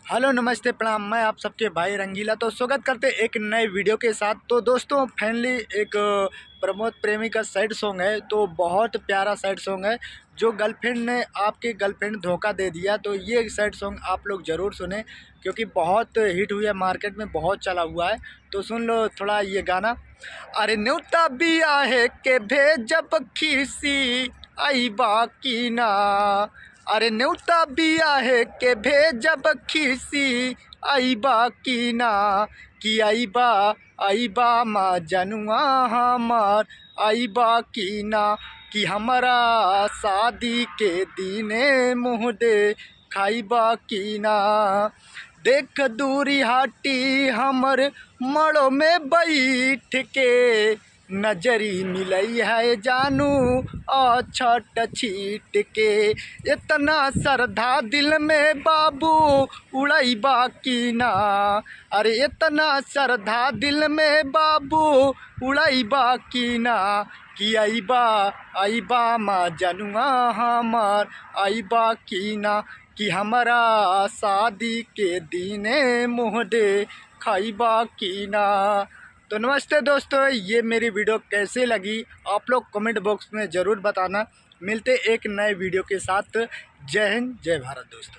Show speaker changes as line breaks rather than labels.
Hello नमस्ते प्रणाम। मैं आप सबके भाई रंगीला तो स्वागत करते एक नए वीडियो के साथ। तो दोस्तों फाइनली एक प्रमोद प्रेमी का सैड सॉन्ग है, तो बहुत प्यारा सैड सॉन्ग है। जो गर्लफ्रेंड ने आपके गर्लफ्रेंड धोखा दे दिया, तो ये सैड सॉन्ग आप लोग ज़रूर सुने क्योंकि बहुत हिट हुआ है, मार्केट में बहुत चला हुआ है। तो सुन लो थोड़ा ये गाना। अरे न्योता बिया है के भेजब खीसी आई बाकी ना। अरे न्योता बिया है के भेजब खीसी आई बाकी ना। कि आई बा माँ जनुआ हमार आई बाकी ना। कि हमारा शादी के दीने मुँह दे खाई बाकी ना। देख दूरी हाटी हमर मड़ो में बैठ के नजरी मिलई है जानू अछट छीट के। इतना श्रद्धा दिल में बाबू उड़ई बाकी ना। अरे इतना श्रद्धा दिल में बाबू उड़ई बाकी ना। कि आईबा माँ जनुआ हमार आईबा की ना। कि हमारा शादी के दीने मुँह दे खाईबा की ना। तो नमस्ते दोस्तों, ये मेरी वीडियो कैसे लगी आप लोग कमेंट बॉक्स में ज़रूर बताना। मिलते एक नए वीडियो के साथ। जय हिंद जय भारत दोस्तों।